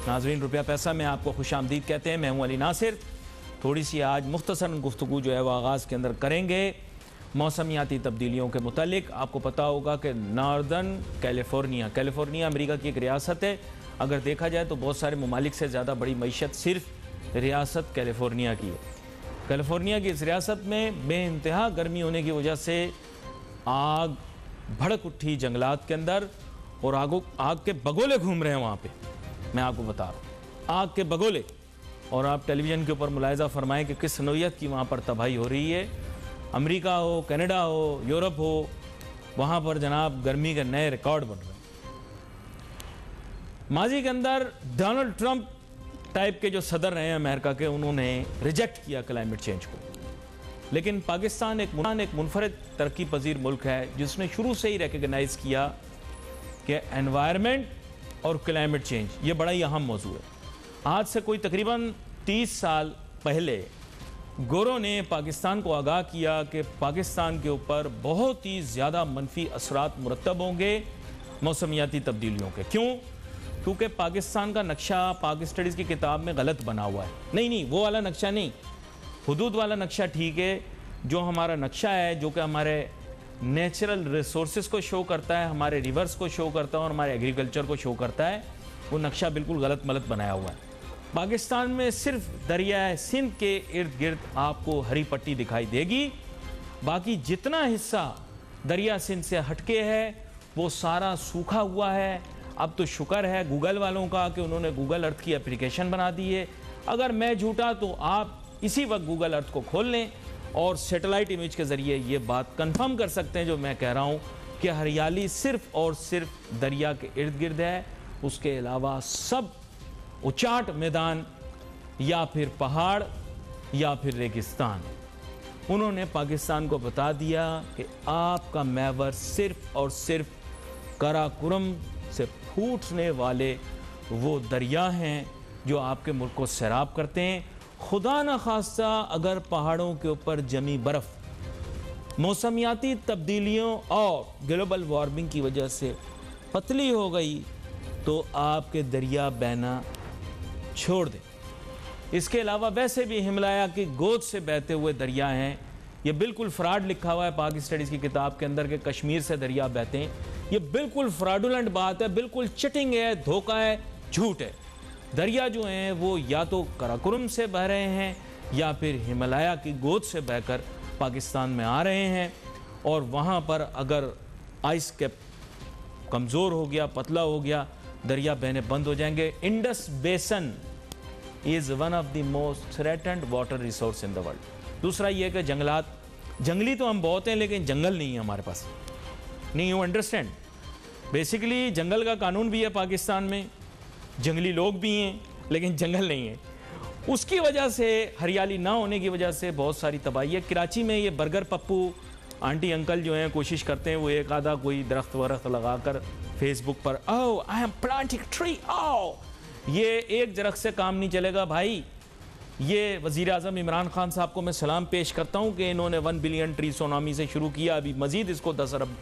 नाज़रीन, रुपया पैसा में आपको खुशामदीद कहते हैं। मैं हूं अली नासिर। थोड़ी सी आज मुख्तसरन गुफ्तगू जो है वो आगाज़ के अंदर करेंगे मौसमियाती तब्दीलियों के मुतालिक। आपको पता होगा कि नॉर्दर्न कैलिफोर्निया अमेरिका की एक रियासत है। अगर देखा जाए तो बहुत सारे ममालिक से ज़्यादा बड़ी मईशत सिर्फ रियासत कैलिफोर्निया की है। कैलिफोर्निया की इस रियासत में बेइंतहा गर्मी होने की वजह से आग भड़क उठी जंगलात के अंदर, और आग के बगोले घूम रहे हैं वहाँ पे। मैं आपको बता रहा हूँ, आग के बगोले। और आप टेलीविज़न के ऊपर मुलाहिज़ा फरमाएं कि किस नौइयत की वहाँ पर तबाही हो रही है। अमेरिका हो, कनाडा हो, यूरोप हो, वहाँ पर जनाब गर्मी के नए रिकॉर्ड बन रहे हैं। माजी के अंदर डोनाल्ड ट्रंप टाइप के जो सदर रहे हैं अमेरिका के, उन्होंने रिजेक्ट किया क्लाइमेट चेंज को। लेकिन पाकिस्तान एक मुनफरद तरक्की पजीर मुल्क है जिसने शुरू से ही रिकग्नाइज़ किया कि एनवायरनमेंट और क्लाइमेट चेंज ये बड़ा ही अहम मौजू है। आज से कोई तकरीबन 30 साल पहले गोरों ने पाकिस्तान को आगाह किया कि पाकिस्तान के ऊपर बहुत ही ज़्यादा मनफी असरात मुरतब होंगे मौसमियाती तब्दीलियों के। क्यों? क्योंकि पाकिस्तान का नक्शा पाक स्टडीज़ की किताब में गलत बना हुआ है। नहीं, वो वाला नक्शा नहीं, हुदूद वाला नक्शा ठीक है। जो हमारा नक्शा है, जो कि हमारे नेचुरल रिसोर्सेज को शो करता है, हमारे रिवर्स को शो करता है और हमारे एग्रीकल्चर को शो करता है, वो नक्शा बिल्कुल गलत मलत बनाया हुआ है। पाकिस्तान में सिर्फ दरिया सिंध के इर्द गिर्द आपको हरी पट्टी दिखाई देगी। बाकी जितना हिस्सा दरिया सिंध से हटके है वो सारा सूखा हुआ है। अब तो शुक्र है गूगल वालों का कि उन्होंने गूगल अर्थ की एप्लीकेशन बना दी है। अगर मैं झूठा तो आप इसी वक्त गूगल अर्थ को खोल लें और सैटेलाइट इमेज के ज़रिए ये बात कंफर्म कर सकते हैं जो मैं कह रहा हूँ कि हरियाली सिर्फ और सिर्फ दरिया के इर्द गिर्द है। उसके अलावा सब उचाट मैदान या फिर पहाड़ या फिर रेगिस्तान। उन्होंने पाकिस्तान को बता दिया कि आपका महवर सिर्फ और सिर्फ काराकोरम से फूटने वाले वो दरिया हैं जो आपके मुल्क को सैराब करते हैं। खुदा न खास्ता अगर पहाड़ों के ऊपर जमी बर्फ़ मौसमियाती तब्दीलियों और ग्लोबल वार्मिंग की वजह से पतली हो गई तो आपके दरिया बहना छोड़ दें। इसके अलावा वैसे भी हिमालय की गोद से बहते हुए दरिया हैं। ये बिल्कुल फ्रॉड लिखा हुआ है पाक स्टडीज़ की किताब के अंदर कि कश्मीर से दरिया बहते हैं। ये बिल्कुल फ्रॉडुलेंट बात है, बिल्कुल चिटिंग है, धोखा है, झूठ है। दरिया जो हैं वो या तो काराकोरम से बह रहे हैं या फिर हिमालय की गोद से बहकर पाकिस्तान में आ रहे हैं। और वहाँ पर अगर आइस कैप कमज़ोर हो गया, पतला हो गया, दरिया बहने बंद हो जाएंगे। इंडस बेसन is one of the most threatened water resource in the world. दूसरा ये कि जंगली तो हम बहुत हैं लेकिन जंगल नहीं है हमारे पास। नहीं, यू अंडरस्टैंड। बेसिकली जंगल का कानून भी है पाकिस्तान में, जंगली लोग भी हैं लेकिन जंगल नहीं है। उसकी वजह से, हरियाली ना होने की वजह से बहुत सारी तबाही है। कराची में ये बर्गर पप्पू आंटी अंकल जो हैं कोशिश करते हैं वो एक आधा कोई दरख्त वरख्त लगाकर फेसबुक पर ओह आई एम प्लांटिंग ट्री, ओह ये एक दरख्त से काम नहीं चलेगा भाई। ये वज़ीर आज़म इमरान खान साहब को मैं सलाम पेश करता हूँ कि इन्होंने 1 बिलियन ट्री सोनामी से शुरू किया, अभी मजीद इसको 10 अरब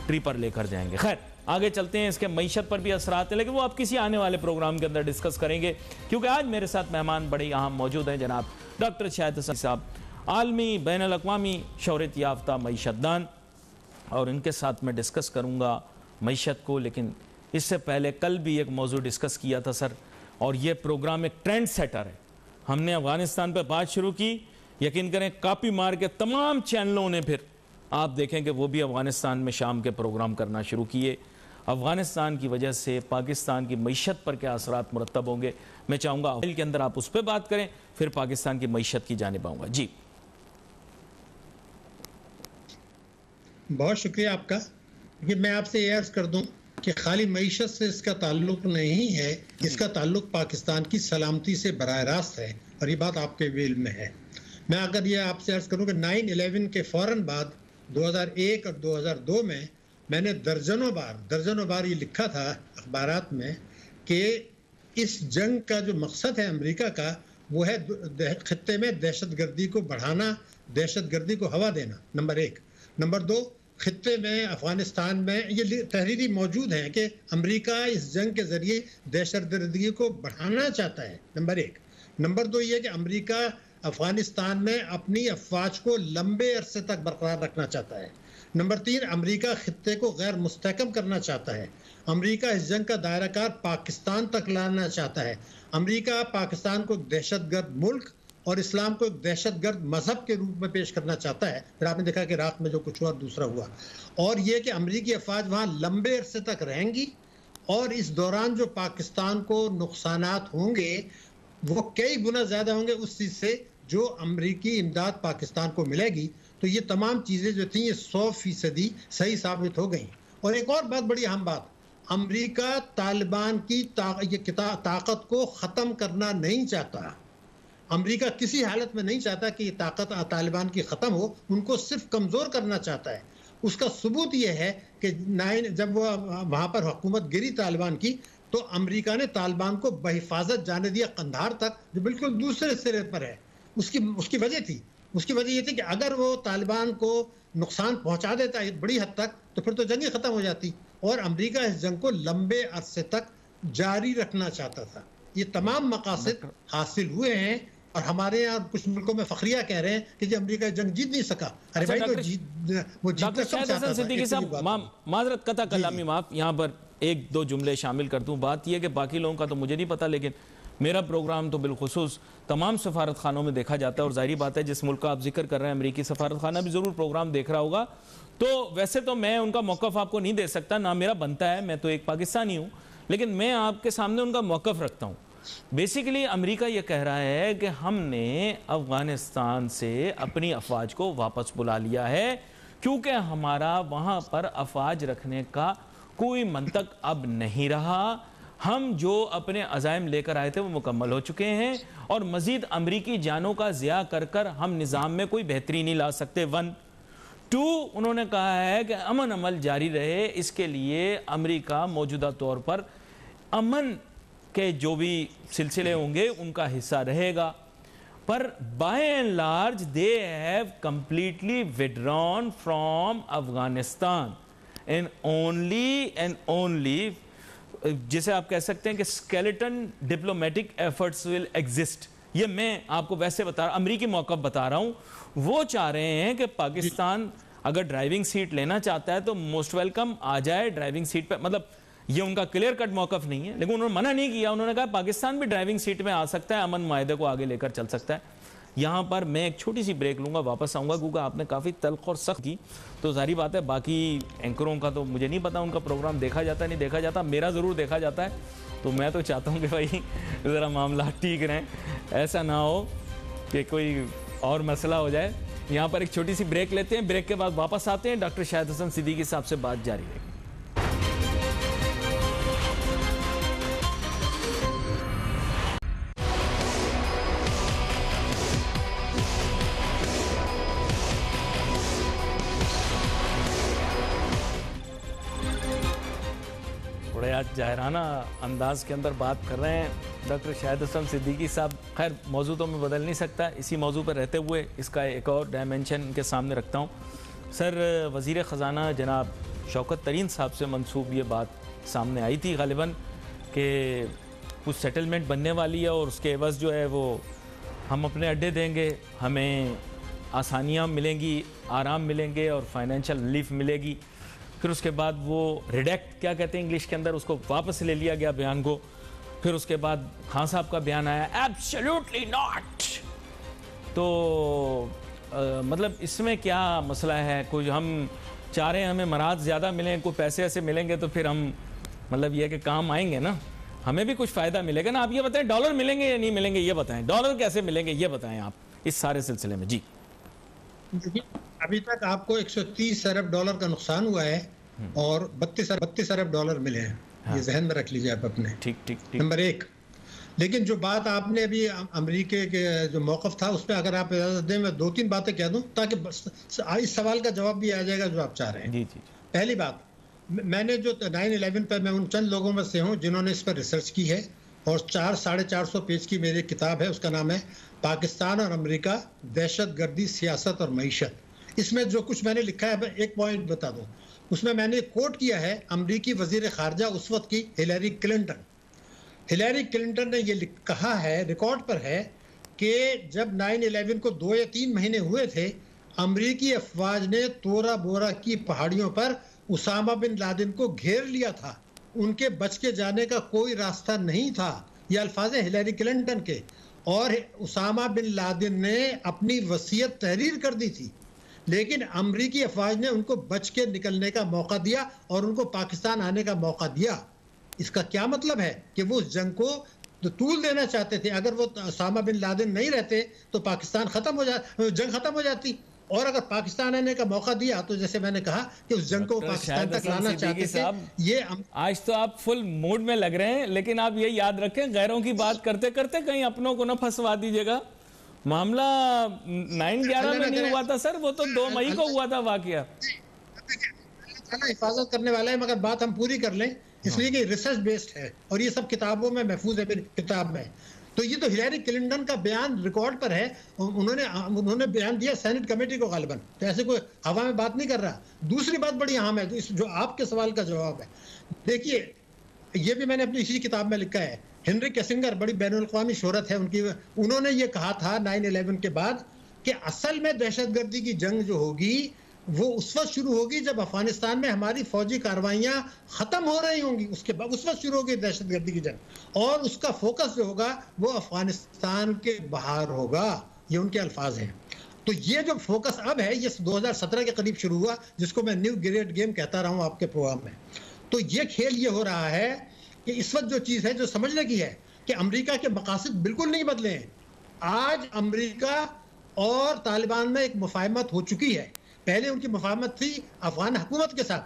ट्री पर लेकर जाएंगे। खैर आगे चलते हैं। इसके मईशत पर भी असरात हैं लेकिन वो आप किसी आने वाले प्रोग्राम के अंदर डिस्कस करेंगे, क्योंकि आज मेरे साथ मेहमान बड़े अहम मौजूद हैं। जनाब डॉक्टर शाहिद हसन साहब, आलमी बैनुल अक़वामी शोहरत याफ्ता मईशतदान, और इनके साथ मैं डिस्कस करूँगा मईशत को। लेकिन इससे पहले कल भी एक मौजू डिस्कस किया था सर, और ये प्रोग्राम एक ट्रेंड सेटर है। हमने अफ़गानिस्तान पर बात शुरू की, यकीन करें कापी मार के तमाम चैनलों ने फिर आप देखें कि वो भी अफ़गानिस्तान में शाम के प्रोग्राम करना शुरू किए। अफ़गानिस्तान की वजह से पाकिस्तान की मईशत पर क्या असरात मुरतब होंगे, मैं चाहूँगा अवल के अंदर आप उस पर बात करें, फिर पाकिस्तान की मईशत की जानिब आऊँगा। जी बहुत शुक्रिया आपका। कि मैं आपसे ये अर्ज़ कर दूं कि खाली मईशत से इसका ताल्लुक नहीं है, इसका ताल्लुक पाकिस्तान की सलामती से बराह रास्त है, और ये बात आपके वेल में है। मैं अगर ये आपसे अर्ज़ करूं कि 9/11 के फ़ौरन बाद 2001 और 2002 में मैंने दर्जनों बार ये लिखा था अखबारात में कि इस जंग का जो मकसद है अमेरिका का, वो है खित्ते में दहशतगर्दी को बढ़ाना, दहशतगर्दी को हवा देना, नंबर 1। नंबर 2, खित्ते में, अफगानिस्तान में ये तहरीरी मौजूद है कि अमेरिका इस जंग के जरिए दहशतगर्दी को बढ़ाना चाहता है, नंबर एक। नंबर दो ये कि अमेरिका अफगानिस्तान में अपनी अफवाज को लंबे अरसे तक बरकरार रखना चाहता है। नंबर तीन, अमेरिका खित्ते को गैर मुस्तहकम करना चाहता है। अमेरिका इस जंग का दायराकार पाकिस्तान तक लाना चाहता है। अमेरिका पाकिस्तान को दहशतगर्द मुल्क और इस्लाम को एक दहशतगर्द मजहब के रूप में पेश करना चाहता है। फिर आपने देखा कि इराक में जो कुछ हुआ दूसरा हुआ, और ये कि अमेरिकी अफवाज वहाँ लंबे अरसे तक रहेंगी और इस दौरान जो पाकिस्तान को नुकसानात होंगे वो कई गुना ज़्यादा होंगे उस चीज़ से जो अमेरिकी इमदाद पाकिस्तान को मिलेगी। तो ये तमाम चीज़ें जो थी ये 100% सही साबित हो गई। और एक और बात, बड़ी अहम बात, अमेरिका तालिबान की ताकत को ख़त्म करना नहीं चाहता। अमेरिका किसी हालत में नहीं चाहता कि ये ताकत तालिबान की ख़त्म हो, उनको सिर्फ कमज़ोर करना चाहता है। उसका सबूत ये है कि जब वो वहाँ पर हुकूमत गिरी तालिबान की, तो अमेरिका ने तालिबान को बहिफाजत जाने दिया कंधार तक, जो बिल्कुल दूसरे सिरे पर है। उसकी वजह थी, उसकी वजह ये थी कि अगर वो तालिबान को नुकसान पहुंचा देता है बड़ी हद तक, तो फिर तो जंग ही ख़त्म हो जाती। और अमेरिका इस जंग को लंबे अरसे तक जारी रखना चाहता था। ये तमाम मकासद हासिल हुए हैं और हमारे यहाँ कुछ मुल्कों में फखरिया कह रहे हैं कि जी अमेरिका जंग जीत नहीं सका। अरे भाई, तो वो जीतना कब चाहता था? माजरत कथा कलामी माफ, यहाँ पर एक दो जुमले शामिल कर दूं। बात यह कि बाकी लोगों का तो मुझे नहीं पता, लेकिन मेरा प्रोग्राम तो बिलखुसूस तमाम सफारत खानों में देखा जाता है। और जाहिर बात है जिस मुल्क का आप जिक्र कर रहे हैं अमेरिकी सफारत खाना भी ज़रूर प्रोग्राम देख रहा होगा। तो वैसे तो मैं उनका मौक़िफ़ आपको नहीं दे सकता, ना मेरा बनता है, मैं तो एक पाकिस्तानी हूँ, लेकिन मैं आपके सामने उनका मौक़िफ़ रखता हूँ। बेसिकली अमेरिका ये कह रहा है कि हमने अफ़गानिस्तान से अपनी अफवाज को वापस बुला लिया है क्योंकि हमारा वहाँ पर अफवाज रखने का कोई मंतक अब नहीं रहा। हम जो अपने अज़ाइम लेकर आए थे वो मुकम्मल हो चुके हैं और मज़ीद अमरीकी जानों का ज़िया कर कर हम निज़ाम में कोई बेहतरी नहीं ला सकते। 1 2 उन्होंने कहा है कि अमन अमल जारी रहे, इसके लिए अमरीका मौजूदा तौर पर अमन के जो भी सिलसिले होंगे उनका हिस्सा रहेगा। पर by and large they have completely withdrawn from Afghanistan and only जिसे आप कह सकते हैं कि skeleton diplomatic efforts will exist. ये मैं आपको वैसे बता रहा, अमरीकी मौक़िफ़ बता रहा हूँ। वो चाह रहे हैं कि पाकिस्तान अगर ड्राइविंग सीट लेना चाहता है तो मोस्ट वेलकम आ जाए ड्राइविंग सीट पे। मतलब ये उनका क्लियर कट मौक़िफ़ नहीं है, लेकिन उन्होंने मना नहीं किया। उन्होंने कहा पाकिस्तान भी ड्राइविंग सीट में आ सकता है, अमन माहिदे को आगे लेकर चल सकता है। यहाँ पर मैं एक छोटी सी ब्रेक लूँगा, वापस आऊँगा क्योंकि आपने काफ़ी तल्ख और सख्त की। तो जाहिर बात है बाकी एंकरों का तो मुझे नहीं पता उनका प्रोग्राम देखा जाता है नहीं देखा जाता, मेरा ज़रूर देखा जाता है। तो मैं तो चाहता हूँ कि भाई ज़रा मामला ठीक रहें, ऐसा ना हो कि कोई और मसला हो जाए। यहाँ पर एक छोटी सी ब्रेक लेते हैं, ब्रेक के बाद वापस आते हैं, डॉक्टर शाहिद हसन सिद्दीकी साहब से बात जारी रहेगी। जाहिराना अंदाज के अंदर बात कर रहे हैं डॉक्टर शाहिद हसन सिद्दीकी साहब। खैर मौजू तो मैं बदल नहीं सकता, इसी मौजू पर रहते हुए इसका एक और डायमेंशन इनके सामने रखता हूँ। सर, वज़ीर ख़ज़ाना जनाब शौकत तरीन साहब से मंसूब ये बात सामने आई थी ग़ालिबन कि कुछ सेटलमेंट बनने वाली है और उसके एवज़ जो है वो हम अपने अड्डे देंगे, हमें आसानियाँ मिलेंगी, आराम मिलेंगे और फाइनेंशियल रिलीफ मिलेगी। फिर उसके बाद वो रिडेक्ट क्या कहते हैं इंग्लिश के अंदर, उसको वापस ले लिया गया बयान को। फिर उसके बाद खान साहब का बयान आया एब्सोल्युटली नॉट। तो मतलब इसमें क्या मसला है? कोई हम चाह रहे हैं हमें मराद ज़्यादा मिलें, कोई पैसे ऐसे मिलेंगे तो फिर हम मतलब ये है कि काम आएंगे ना, हमें भी कुछ फ़ायदा मिलेगा ना। आप ये बताएं डॉलर मिलेंगे या नहीं मिलेंगे, ये बताएं डॉलर कैसे मिलेंगे, ये बताएं आप इस सारे सिलसिले में। जी, अभी तक आपको 130 अरब डॉलर का नुकसान हुआ है और 32 अरब डॉलर मिले हैं। हाँ। ये जहन में रख लीजिए आप अपने। ठीक ठीक ठीक। नंबर 1। लेकिन जो बात आपने अभी अमेरिका के जो मौक़िफ़ था उस पर अगर आप इजाज़त दें मैं 2-3 बातें कह दूं ताकि इस सवाल का जवाब भी आ जाएगा जो आप चाह रहे हैं। जी जी। पहली बात, मैंने जो 9/11 पर मैं उन चंद लोगों में से हूँ जिन्होंने इस पर रिसर्च की है और 400-450 पेज की मेरी किताब है, उसका नाम है पाकिस्तान और अमेरिका, दहशत गर्दी, सियासत और मईशत। इसमें जो कुछ मैंने लिखा है, एक पॉइंट बता दूं, उसमें मैंने कोट किया है अमेरिकी वजीर खारजा उस वक्त की हिलरी क्लिंटन। हिलरी क्लिंटन ने ये कहा है, रिकॉर्ड पर है, कि जब 9/11 को 2 या 3 महीने हुए थे, अमेरिकी अफवाज ने तोरा बोरा की पहाड़ियों पर उसामा बिन लादेन को घेर लिया था, उनके बच के जाने का कोई रास्ता नहीं था। ये अल्फाज है हिलरी क्लिंटन के। और उसामा बिन लादेन ने अपनी वसीयत तहरीर कर दी थी, लेकिन अमेरिकी अफवाज ने उनको बच के निकलने का मौका दिया और उनको पाकिस्तान आने का मौका दिया। इसका क्या मतलब है कि वो उस जंग को तूल देना चाहते थे। अगर वो उसामा बिन लादेन नहीं रहते तो पाकिस्तान जंग खत्म हो जाती। और अगर पाकिस्तान आने का मौका दिया तो जैसे मैंने कहा कि उस जंग को पाकिस्तान तक लाना चाहते थे। ये आज तो आप फुल मूड में लग रहे हैं, लेकिन आप ये याद रखें, गैरों की बात करते करते कहीं अपनों को न फंसवा दीजिएगा। मामला 9/11 में नहीं हुआ था सर, वो तो 2 मई को हुआ था वाकया। हिफाजत करने वाला है, मगर बात हम पूरी कर लें, इसलिए कि रिसर्च बेस्ड है और ये सब किताबों में महफूज है, मेरी किताब में। तो ये तो हिलरी क्लिंटन का बयान रिकॉर्ड पर है। उन्होंने बयान दिया सेनेट कमेटी को गालिबन, तो ऐसे कोई हवा में बात नहीं कर रहा। दूसरी बात बड़ी अहम है, जो आपके सवाल का जवाब है। देखिए, ये भी मैंने अपनी इसी किताब में लिखा है। हेनरी किसिंगर बड़ी बैनुल-अक़वामी शोहरत है उनकी। उन्होंने ये कहा था 9/11 के बाद कि असल में दहशतगर्दी की जंग जो होगी वो उस वक्त शुरू होगी जब अफगानिस्तान में हमारी फौजी कार्रवाइयां खत्म हो रही होंगी, उसके बाद उस वक्त शुरू होगी दहशतगर्दी की जंग, और उसका फोकस जो होगा वो अफगानिस्तान के बाहर होगा। ये उनके अल्फाज हैं। तो ये जो फोकस अब है, ये 2017 के करीब शुरू हुआ, जिसको मैं न्यू ग्रेट गेम कहता रहा हूं आपके प्रोग्राम में। तो ये खेल ये हो रहा है कि इस वक्त जो चीज़ है जो समझने की है कि अमेरिका के मकासद बिल्कुल नहीं बदले हैं। आज अमेरिका और तालिबान में एक मुफाहमत हो चुकी है। पहले उनकी मुफाहमत थी अफगान हुकूमत के साथ,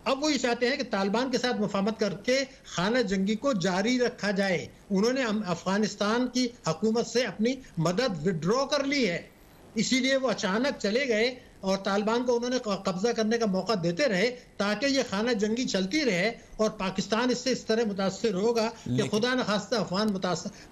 अब वो ये चाहते हैं कि तालिबान के साथ मुफाहमत करके खाना जंगी को जारी रखा जाए। उन्होंने अफगानिस्तान की हुकूमत से अपनी मदद विड्रॉ कर ली है, इसीलिए वो अचानक चले गए और तालिबान को उन्होंने कब्जा करने का मौका देते रहे ताकि ये खाना जंगी चलती रहे और पाकिस्तान इससे इस तरह मुतासर होगा कि खुदा न खास्ता अफगान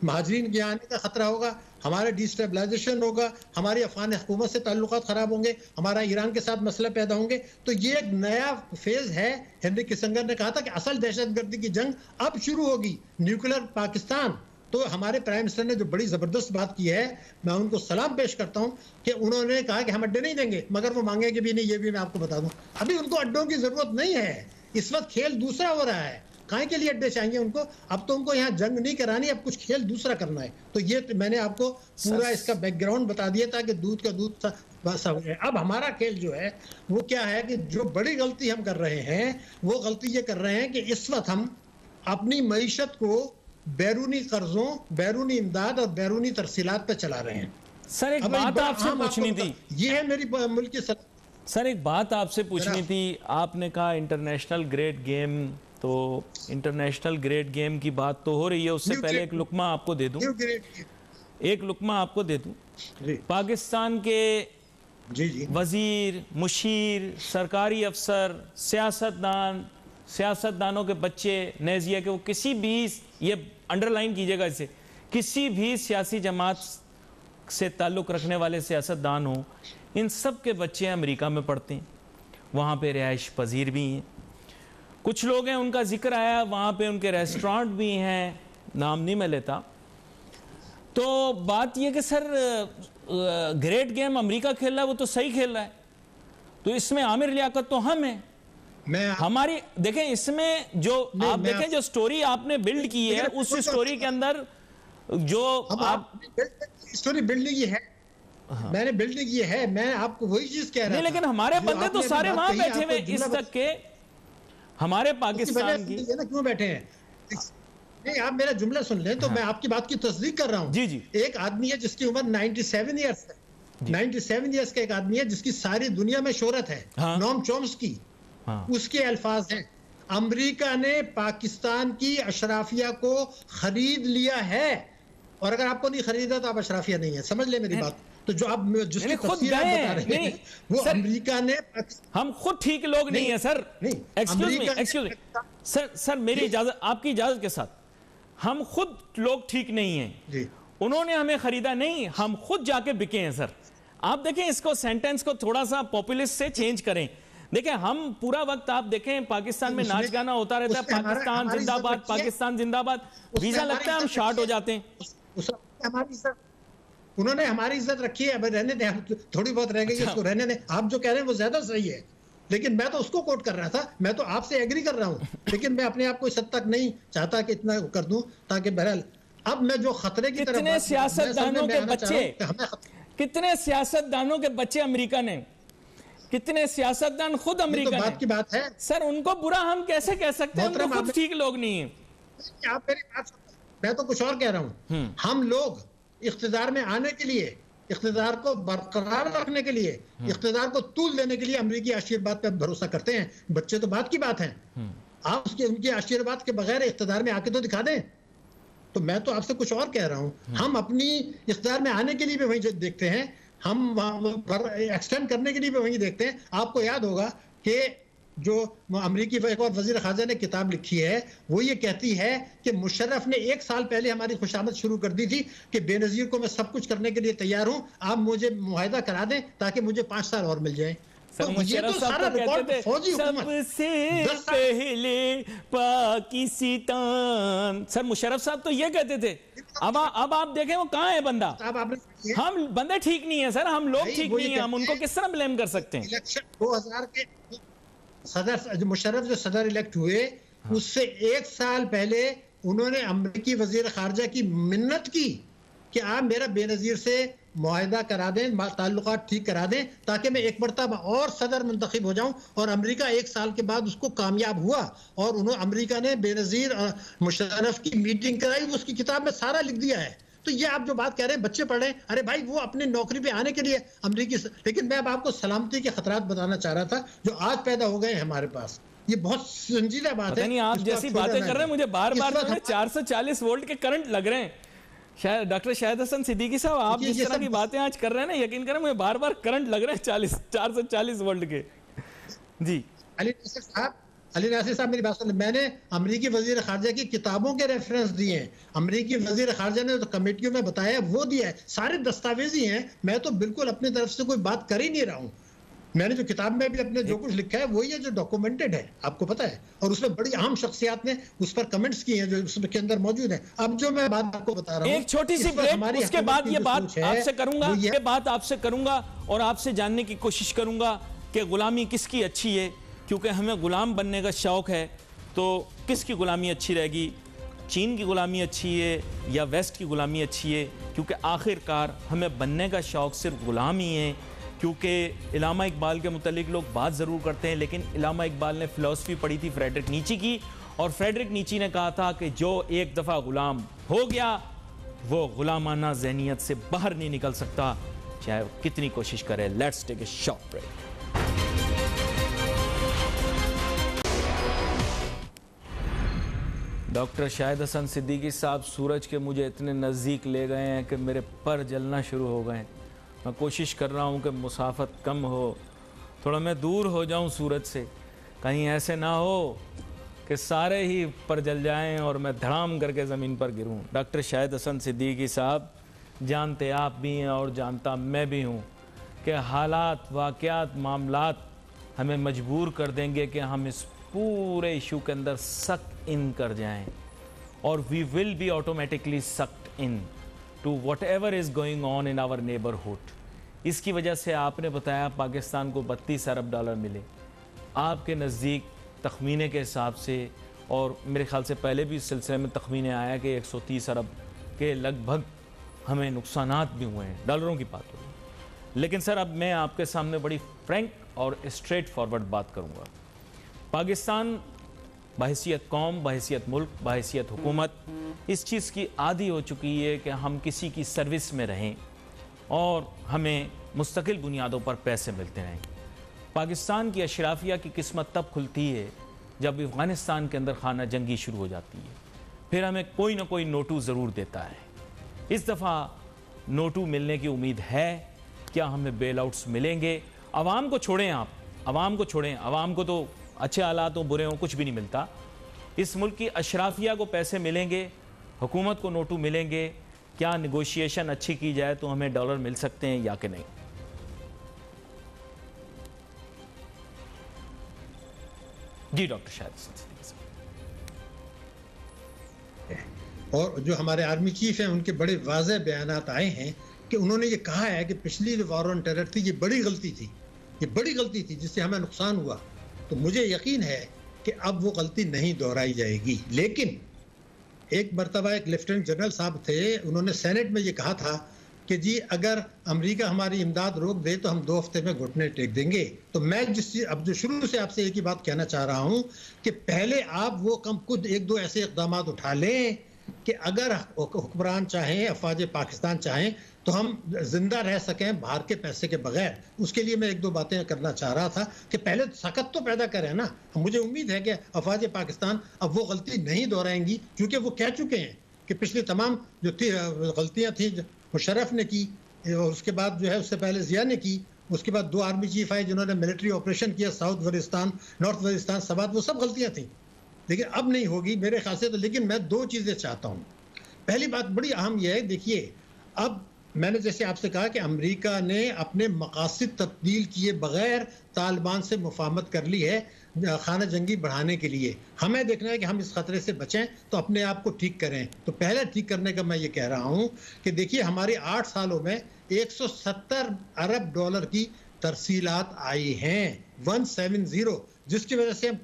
महाजरीन के आने का खतरा होगा, हमारा डिस्टेबलाइजेशन होगा, हमारी अफगान हुकूमत से ताल्लुकात खराब होंगे, हमारा ईरान के साथ मसला पैदा होंगे। तो ये एक नया फेज है। हेनरी किसिंगर ने कहा था कि असल दहशतगर्दी की जंग अब शुरू होगी, न्यूक्लियर पाकिस्तान। तो हमारे प्राइम मिनिस्टर ने जो बड़ी जबरदस्त बात की है, मैं उनको सलाम पेश करता हूं कि उन्होंने कहा कि हम अड्डे नहीं देंगे, मगर वो मांगेंगे भी नहीं। ये भी मैं आपको बता दूं, अभी उनको अड्डों की जरूरत नहीं है। इस वक्त खेल दूसरा हो रहा है। काहे के लिए अड्डे चाहिए उनको? अब तो उनको यहाँ जंग नहीं करानी, अब कुछ खेल दूसरा करना है। तो ये मैंने आपको पूरा इसका बैकग्राउंड बता दिया ताकि दूध का दूध सब है। अब हमारा खेल जो है वो क्या है कि जो बड़ी गलती हम कर रहे हैं वो गलती ये कर रहे हैं कि इस वक्त हम अपनी मईशत को बैरूनी कर्जों, बैरूनी इमदाद और बैरूनी तरसीलात पे चला रहे हैं। सर एक बात आपसे पूछनी थी, ये है मेरी मुल्क की सर एक बात आपसे पूछनी थी। आपने कहा इंटरनेशनल ग्रेट गेम, तो इंटरनेशनल ग्रेट गेम की बात तो हो रही है, उससे पहले एक लुकमा आपको दे दूं, एक लुकमा आपको दे दूं। पाकिस्तान के वजीर, मुशीर, सरकारी अफसर, सियासतदानों के बच्चे, नेजिया के, वो किसी भी, ये अंडरलाइन कीजिएगा इसे, किसी भी सियासी जमात से ताल्लुक़ रखने वाले सियासतदान हो, इन सब के बच्चे अमेरिका में पढ़ते हैं, वहाँ पे रिहाइश पजीर भी हैं। कुछ लोग हैं, उनका जिक्र आया, वहाँ पे उनके रेस्टोरेंट भी हैं, नाम नहीं मैं लेता। तो बात यह कि सर ग्रेट गेम अमेरिका खेल रहा है, वो तो सही खेल रहा है, तो इसमें आमिर लियाकत तो हम हैं। हमारी देखें, इसमें जो आप देखें, जो स्टोरी आपने बिल्ड की है, उस स्टोरी के अंदर जो आप स्टोरी बिल्ड की है, मैंने बिल्ड की है, मैं आपको वही चीज कह रहा हूं। लेकिन हमारे बंदे तो सारे वहां बैठे हुए इस तक के, हमारे पाकिस्तान की क्यों बैठे हैं? नहीं, आप मेरा जुमला सुन लें तो मैं आपकी बात की तस्दीक कर रहा हूं। जी जी। एक आदमी है जिसकी उम्र 97 ईयर्स है, 97 ईयर्स का एक आदमी है जिसकी सारी दुनिया में शोहरत है, नोम चॉम्स्की। उसके अल्फाज हैं, अमेरिका ने पाकिस्तान की अशराफिया को खरीद लिया है, और अगर आपको नहीं खरीदा तो आप अशराफिया नहीं है, समझ ले मेरी बात। तो जो आप जिसकी तफसीर आप बता रहे हैं वो अमेरिका ने, हम खुद ठीक लोग नहीं है सर। एक्सक्यूज मी सर, मेरी इजाजत, आपकी इजाजत के साथ, हम खुद लोग ठीक नहीं हैं। उन्होंने हमें खरीदा नहीं, हम खुद जाके बिके हैं सर। आप देखें इसको, सेंटेंस को थोड़ा सा पॉपुलिस्ट से चेंज करें। देखें हम पूरा वक्त आप देखें पाकिस्तान में नाच गाना होता रहता है, पाकिस्तान जिंदाबाद, पाकिस्तान जिंदाबाद, वीजा लगता है हम शॉर्ट हो जाते हैं। उन्होंने हमारी इज्जत रखी है, अब रहने दें, थोड़ी बहुत रह गई, उसको रहने दें। आप जो कह रहे हैं वो ज्यादा सही है, लेकिन मैं तो उसको कोट कर रहा था, मैं तो आपसे एग्री कर रहा हूं, लेकिन मैं अपने आप को इस हद तक नहीं चाहता कि इतना कर दूं, ताकि बहरहाल अब मैं जो खतरे की तरफ, कितने सियासतदानों के बच्चे, कितने सियासतदानों के बच्चे अमेरिका ने, कितने सियासतदान खुद अमेरिका बात की बात है सर, उनको बुरा हम कैसे कह सकते हैं, उनको खुद ठीक लोग नहीं है। आप मेरी बात, मैं तो कुछ और कह रहा हूं। हम लोग इख्तिदार में आने के लिए, इख्तिदार को बरकरार रखने के लिए, इख्तिदार को तूल देने के लिए अमेरिकी आशीर्वाद पर भरोसा करते हैं। बच्चे तो बात की बात है, आप उसके उनके आशीर्वाद के बगैर इख्तिदार में आके तो दिखा दें। तो मैं तो आपसे कुछ और कह रहा हूं, हम अपनी इख्तिदार में आने के लिए भी वही देखते हैं, हम एक्सटेंड करने के लिए भी वही देखते हैं। आपको याद होगा कि जो अमरीकी एक और वजीर खारजा ने किताब लिखी है, वो ये कहती है कि मुशर्रफ ने 1 साल पहले हमारी खुशामद शुरू कर दी थी कि बेनज़ीर को मैं सब कुछ करने के लिए तैयार हूं, आप मुझे मुआहिदा करा दें ताकि मुझे 5 साल और मिल जाए। तो मुशर्रफ साहब तो कहते थे सबसे पहले पाकिस्तान, सर मुशर्रफ साहब तो ये कहते थे। अब आप देखें वो कहाँ है बंदा, हम बंदे ठीक नहीं है सर, हम लोग ठीक नहीं है, हम उनको किस तरह ब्लेम कर सकते हैं। इलेक्शन 2000 के सदर मुशर्रफ जो सदर इलेक्ट हुए, उससे 1 साल पहले उन्होंने अमेरिकी वजीर खारजा की मिन्नत की कि आप मेरा बेनज़ीर से मुआहिदा करा दें, ताल्लुकात ठीक करा दें, ताकि मैं एक मरतबा और सदर मुंतखब हो जाऊं। और अमेरिका 1 साल के बाद उसको कामयाब हुआ, और उन्होंने अमेरिका ने बेनज़ीर मुशर्रफ की मीटिंग कराई, उसकी किताब में सारा लिख दिया है। तो ये आप जो बात कह रहे हैं बच्चे पढ़ रहे हैं, अरे भाई वो अपनी नौकरी पे आने के लिए अमेरिकी, लेकिन मैं अब आपको सलामती के खतरात बताना चाह रहा था जो आज पैदा हो गए हैं हमारे पास। ये बहुत संजीदा बात है। नहीं आप जैसी बातें कर रहे हैं, मुझे बार बार 440 वोल्ट के करंट लग रहे हैं। शायद डॉक्टर शाहिद हसन सिद्दीकी साहब, आप जिस तरह की बातें आज कर रहे हैं ना, यकीन करें मुझे बार बार करंट लग रहे हैं 440 वोल्ट के। जी अली नासिर साहब मेरी बात सुन, मैंने अमेरिकी वजीर खारजा की किताबों के रेफरेंस दिए हैं, अमेरिकी वजीर खारजा ने तो कमेटियों में बताया वो दिया है, सारे दस्तावेजी हैं। मैं तो बिल्कुल अपनी तरफ से कोई बात कर ही नहीं रहा हूँ। मैंने जो किताब में भी अपने जो कुछ लिखा है वही है जो डॉक्यूमेंटेड है, आपको पता है, और उसमें बड़ी अहम शख्सियात ने उस पर कमेंट्स किए हैं जो उसके अंदर मौजूद है। अब जो मैं बात आपको बता रहा हूँ, एक छोटी सी ब्रेक, उसके बाद ये बात आपसे करूंगा, ये बात आपसे करूंगा और आपसे जानने की कोशिश करूंगा कि गुलामी किसकी अच्छी है, क्योंकि हमें गुलाम बनने का शौक है। तो किसकी गुलामी अच्छी रहेगी, चीन की गुलामी अच्छी है या वेस्ट की गुलामी अच्छी है? क्योंकि आखिरकार हमें बनने का शौक सिर्फ गुलाम ही है। क्योंकि इलामा इकबाल के मुतालिक लोग बात ज़रूर करते हैं, लेकिन इलामा इकबाल ने फ़िलासफ़ी पढ़ी थी फ्रेडरिक नीची की, और फ्रेडरिक नीची ने कहा था कि जो एक दफ़ा ग़ुलाम हो गया वो ग़ुलामाना ज़हनियत से बाहर नहीं निकल सकता, चाहे वो कितनी कोशिश करे। Let's take a short break. Doctor Shahid Hasan Siddiqui साहब सूरज के मुझे इतने नज़दीक ले गए हैं कि मेरे पर जलना शुरू हो गए। मैं कोशिश कर रहा हूँ कि मुसाफत कम हो, थोड़ा मैं दूर हो जाऊँ सूरज से, कहीं ऐसे ना हो कि सारे ही पर जल जाएं और मैं धड़ाम करके ज़मीन पर गिरूँ। डॉक्टर शाहिद हसन सिद्दीकी साहब, जानते आप भी हैं और जानता मैं भी हूँ कि हालात, वाक़यात, मामलात हमें मजबूर कर देंगे कि हम इस पूरे इशू के अंदर सक इन कर जाएं, और we will be automatically sucked into whatever is going on in our neighbourhood. इसकी वजह से आपने बताया पाकिस्तान को 32 अरब डॉलर मिले, आपके नज़दीक तखमीने के हिसाब से, और मेरे ख्याल से पहले भी इस सिलसिले में तखमीने आया कि 130 अरब के लगभग हमें नुकसानात भी हुए हैं, डॉलरों की बात हो रही है। लेकिन सर अब मैं आपके सामने बड़ी फ्रैंक और स्ट्रेट फॉरवर्ड बात करूँगा। पाकिस्तान बहैसियत कौम, बहैसियत मुल्क, बहैसियत हुकूमत इस चीज़ की आदी हो चुकी है कि हम किसी की सर्विस में रहें और हमें मुस्तकिल बुनियादों पर पैसे मिलते रहें। पाकिस्तान की अशराफिया की किस्मत तब खुलती है जब अफ़गानिस्तान के अंदर खाना जंगी शुरू हो जाती है, फिर हमें कोई ना कोई नोटू ज़रूर देता है। इस दफ़ा नोटू मिलने की उम्मीद है, क्या हमें बेल आउट्स मिलेंगे? आवाम को छोड़ें, आप आवाम को छोड़ें, आवाम को तो अच्छे हालात हो बुरे हों कुछ भी नहीं मिलता। इस मुल्क की अशराफिया को पैसे मिलेंगे, हुकूमत को नोटू मिलेंगे, क्या निगोशिएशन अच्छी की जाए तो हमें डॉलर मिल सकते हैं या कि नहीं? जी डॉक्टर शाहिद। और जो हमारे आर्मी चीफ हैं उनके बड़े वाज़ेह बयानात आए हैं कि उन्होंने ये कहा है कि पिछली जो वॉर ऑन टेरर थी ये बड़ी गलती थी, ये बड़ी गलती थी जिससे हमें नुकसान हुआ। तो मुझे यकीन है कि अब वो गलती नहीं दोहराई जाएगी। लेकिन एक मरतबा एक लेफ्टिनेंट जनरल साहब थे, उन्होंने सेनेट में ये कहा था कि जी अगर अमेरिका हमारी इमदाद रोक दे तो हम 2 हफ्ते में घुटने टेक देंगे। तो मैं अब जो शुरू से आपसे एक ही बात कहना चाह रहा हूँ कि पहले आप वो खुद 1-2 ऐसे इकदाम उठा लें कि अगर हुक्मरान चाहें, अफवाज पाकिस्तान चाहें तो हम जिंदा रह सकें बाहर के पैसे के बगैर। उसके लिए मैं 1-2 बातें करना चाह रहा था कि पहले सख्त तो पैदा करें ना। मुझे उम्मीद है कि अफवाज पाकिस्तान अब वो गलती नहीं दोहराएंगी, क्योंकि वो कह चुके हैं कि पिछली तमाम जो थी गलतियां थी मुशर्रफ ने की, और उसके बाद जो है उससे पहले जिया ने की, उसके बाद 2 आर्मी चीफ आए जिन्होंने मिलिट्री ऑपरेशन किया साउथ वजिस्तान, नॉर्थ वजिस्तान, सवात, वो सब गलतियां थी। लेकिन अब नहीं होगी मेरे ख्याल से। तो लेकिन मैं 2 चीज़ें चाहता हूँ। पहली बात बड़ी अहम यह है, देखिए अब मैंने जैसे आपसे कहा कि अमेरिका ने अपने मकासद तब्दील किए बगैर तालिबान से मुफाहमत कर ली है खाना जंगी बढ़ाने के लिए। हमें देखना है कि हम इस खतरे से बचें, तो अपने आप को ठीक करें। तो पहले ठीक करने का मैं ये कह रहा हूँ कि देखिए हमारे 8 सालों में 170 अरब डॉलर की तरसीलात आई हैं, 170, जिसकी वजह से हम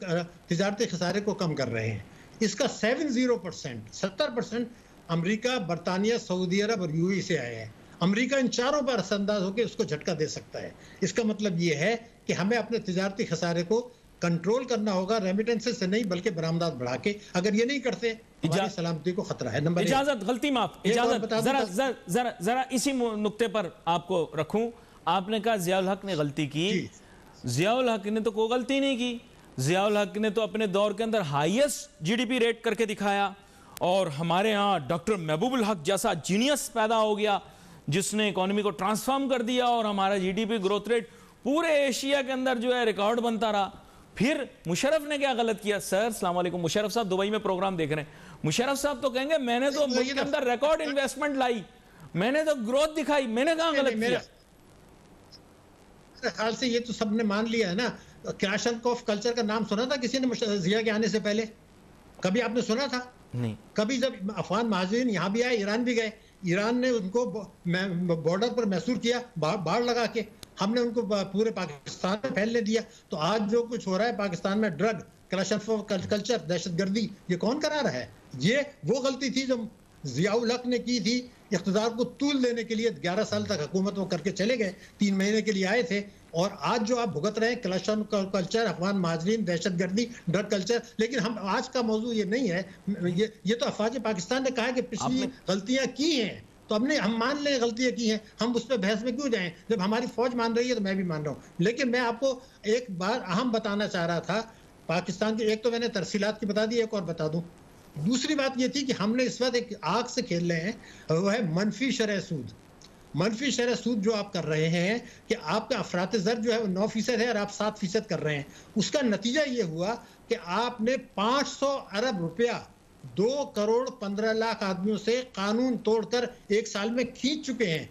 तिजारती खसारे को कम कर रहे हैं। इसका 70% अमेरिका, बरतानिया, सऊदी अरब और यूएई से आए हैं। अमेरिका इन चारों पर असरअंदाज होकर उसको झटका दे सकता है। इसका मतलब ये है कि हमें अपने तिजारती खसारे को कंट्रोल करना होगा, रेमिटेंसेस से नहीं बल्कि बरामदात बढ़ा के। अगर ये नहीं करते हमारी सलामती को खतरा है। नंबर इजाजत, गलती माफ, इजाजत जरा इसी नुक्ते पर आपको रखूं। आपने कहा जियाउल हक ने गलती की। जियाउल हक ने तो कोई गलती नहीं की। जियाउल हक ने तो अपने दौर के अंदर हाईएस्ट जीडीपी रेट करके दिखाया, और हमारे यहाँ डॉक्टर महबूबुल हक जैसा जीनियस पैदा हो गया जिसने इकोनॉमी को ट्रांसफॉर्म कर दिया, और हमारा जीडीपी ग्रोथ रेट पूरे एशिया के अंदर जो है रिकॉर्ड बनता रहा। फिर मुशर्रफ ने क्या गलत किया? सर अस्सलाम वालेकुम, मुशर्रफ साहब दुबई में प्रोग्राम देख रहे हैं। मुशर्रफ साहब तो कहेंगे मैंने तो मुल्क के अंदर रिकॉर्ड इन्वेस्टमेंट लाई, मैंने तो ग्रोथ दिखाई, मैंने कहाँ गलत किया? मेरे ख्याल से ये तो सबने मान लिया है ना। क्लाशनकोफ कल्चर का नाम सुना था किसी ने जिया के आने से पहले? कभी आपने सुना था? नहीं। कभी जब अफगान महाजिरीन यहाँ भी आए, ईरान भी गए, ईरान ने उनको बॉर्डर पर मैसूर किया बाढ़ लगा के, हमने उनको पूरे पाकिस्तान में फैलने दिया। तो आज जो कुछ हो रहा है पाकिस्तान में, ड्रग, क्लाशनकोफ कल्चर, दहशतगर्दी, ये कौन करा रहा है? ये वो गलती थी जो जियाउल हक ने की थी। इख्तिदार को तूल देने के लिए 11 साल तक हुकूमत वो करके चले गए, 3 महीने के लिए आए थे, और आज जो आप भुगत रहे हैं क्लाशनकोफ कल्चर, अफगान महाजरीन, दहशतगर्दी, ड्रग कल्चर। लेकिन हम आज का मौजू ये नहीं है। ये तो अफवाज पाकिस्तान ने कहा है कि पिछली गलतियां की हैं, तो हम मान लें गलतियां की हैं, हम उस पर बहस में क्यों जाएं? जब हमारी फौज मान रही है तो मैं भी मान रहा हूँ। लेकिन मैं आपको एक बार अहम बताना चाह रहा था पाकिस्तान की। एक तो मैंने तरसीलात की बता दी, एक और बता दूं। दूसरी बात ये थी कि हमने इस वक्त एक आग से खेल रहे हैं, वो है मनफी शरह सूद। मनफी शरह सूद जो आप कर रहे हैं कि आपका अफरात ज़र जो है वो 9% है और आप 7% कर रहे हैं। उसका नतीजा ये हुआ कि आपने 500 अरब रुपया 2 करोड़ 15 लाख आदमियों से कानून तोड़कर 1 साल में खींच चुके हैं।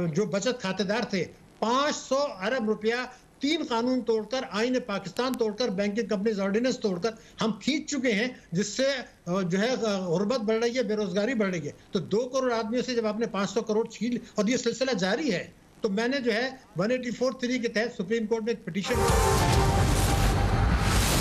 जो बचत खातेदार थे, 500 अरब रुपया 3 कानून तोड़कर, आईन पाकिस्तान तोड़कर, बैंकिंग कंपनीज ऑर्डिनेंस तोड़कर हम खींच चुके हैं, जिससे जो है गुर्बत बढ़ रही है, बेरोजगारी बढ़ रही है। तो 2 करोड़ आदमियों से जब आपने 500 करोड़ छीन, और ये सिलसिला जारी है, तो मैंने जो है 184(3) के तहत सुप्रीम कोर्ट में एक पिटीशन